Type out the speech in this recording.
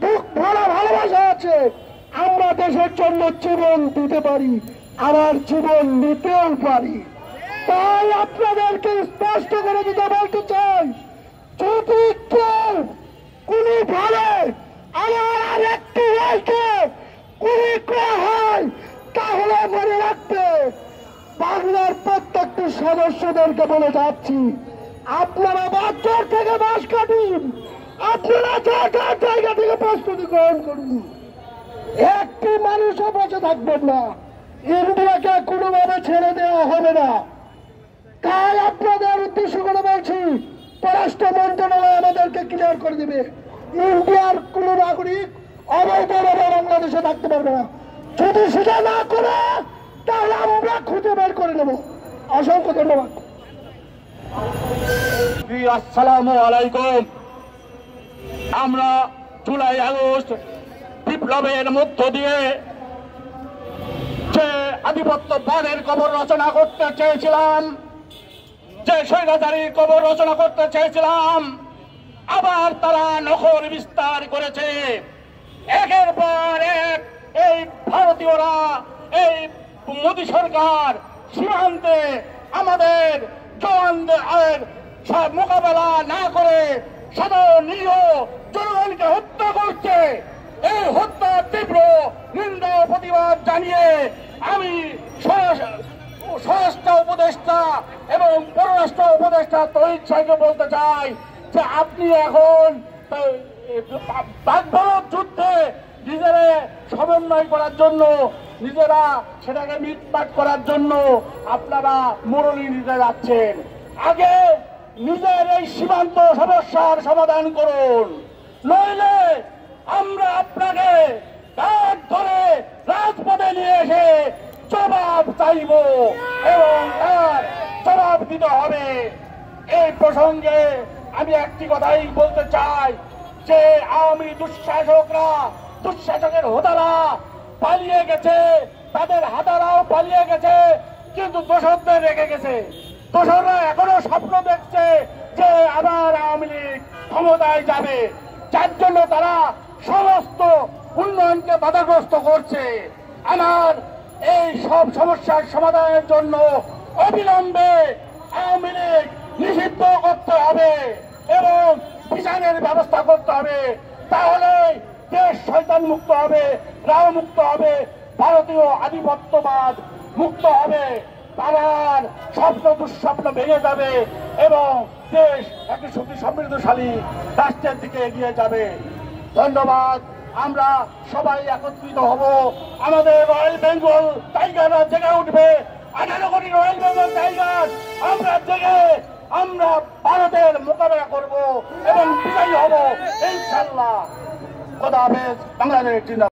বুক ভরা ভালোবাসা আছে। আমরা দেশের জন্য জীবন দিতে পারি, আবার জীবন নিতেও পারি। তাই আপনাদেরকে স্পষ্ট করে দিতে বলতে চাই, যদি কেউ কোনোভাবে আমার আর একটি রায়কে কুড়ি করা হয়, তাহলে মনে রাখবে বাংলার প্রত্যেকটি সদস্যদেরকে বলে যাচ্ছি, আপনারা বাচ্চার থেকে বাস কাটুন, আপনারা যার জায়গা থেকে প্রস্তুতি গ্রহণ করুন। একটি মানুষও বসে থাকবেন না, ইন্ডিয়াকে কোনোভাবে ছেড়ে দেওয়া হবে না। তাই আপনাদের উদ্দেশ্য করে বলছি, পররাষ্ট্র মন্ত্রণালয় আমাদেরকে ক্লিয়ার করে দিবে, ইন্ডিয়ার কোন নাগরিক অবৈধভাবে বাংলাদেশে থাকতে পারবে না। যদি সেটা না করে তাহলে আমরা খুঁজে বের করে নেব। অসংখ্য ধন্যবাদ। আসসালামু আলাইকুম। আমরা জুলাই আগস্ট বিপ্লবের মধ্য দিয়ে যে আধিপত্যবাদের কবর রচনা করতে চেয়েছিলাম, যে স্বৈরাচারীর কবর রচনা করতে চেয়েছিলাম, আবার তারা নখর বিস্তার করেছে। একের পর এক এই ভারতীয়রা, এই মোদী সরকার সীমান্তে আমাদের জওয়ানদের মোকাবেলা না করে সাধারণ নিরীহ জনগণকে হত্যা করছে। এই হত্যার তীব্র নিন্দা প্রতিবাদ জানিয়ে আমি স্বরাষ্ট্র উপদেষ্টা এবং পররাষ্ট্র উপদেষ্টা তহিদ সাহেবকে বলতে চাই যে আপনি এখন বাগভারত যুদ্ধে নিজেরা সমন্বয় করার জন্য, নিজেরা সেটাকে মিটমাট করার জন্য আপনারা মুরলি নিতে যাচ্ছেন। আগে নিজের এই সীমান্ত সমস্যার সমাধান করুন, নইলে আমরা আপনাকে কাঠ ধরে রাজপথে নিয়ে এসে জবাব চাইব এবং তার জবাব দিতে হবে। এই প্রসঙ্গে আমি একটি কথাই বলতে চাই যে আওয়ামী দুঃশাসকের হোতারা পালিয়ে গেছে, তাদের হাতারাও পালিয়ে গেছে, কিন্তু দোষরদের রেখে গেছে। দোষররা এখনো স্বপ্ন দেখছে যে আবার আওয়ামী লীগ ক্ষমতায় যাবে, যার জন্য তারা সমস্ত উন্নয়নকে বাধাগ্রস্ত করছে। আমার এই সব সমস্যার সমাধানের জন্য অবিলম্বে আওয়ামী লীগ নিষিদ্ধ করতে হবে এবং বিচারের ব্যবস্থা করতে হবে। তাহলে দেশ শয়তান মুক্ত হবে, রাও মুক্ত হবে, ভারতীয় আধিপত্যবাদ মুক্ত হবে, তার স্বপ্ন দুঃস্বপ্ন ভেঙে যাবে এবং দেশ একটি সুখী সমৃদ্ধশালী রাষ্ট্রের দিকে এগিয়ে যাবে। ধন্যবাদ। আমরা সবাই একত্রিত হব, আমাদের রয়্যাল বেঙ্গল টাইগাররা জেগে উঠবে। 18 কোটি রয়্যাল বেঙ্গল টাইগার আমরা জেগে আমরা ভারতের মোকাবেলা করব এবং বিজয়ী হব ইনশাআল্লাহ। খোদা হাফেজ। বাংলাদেশ।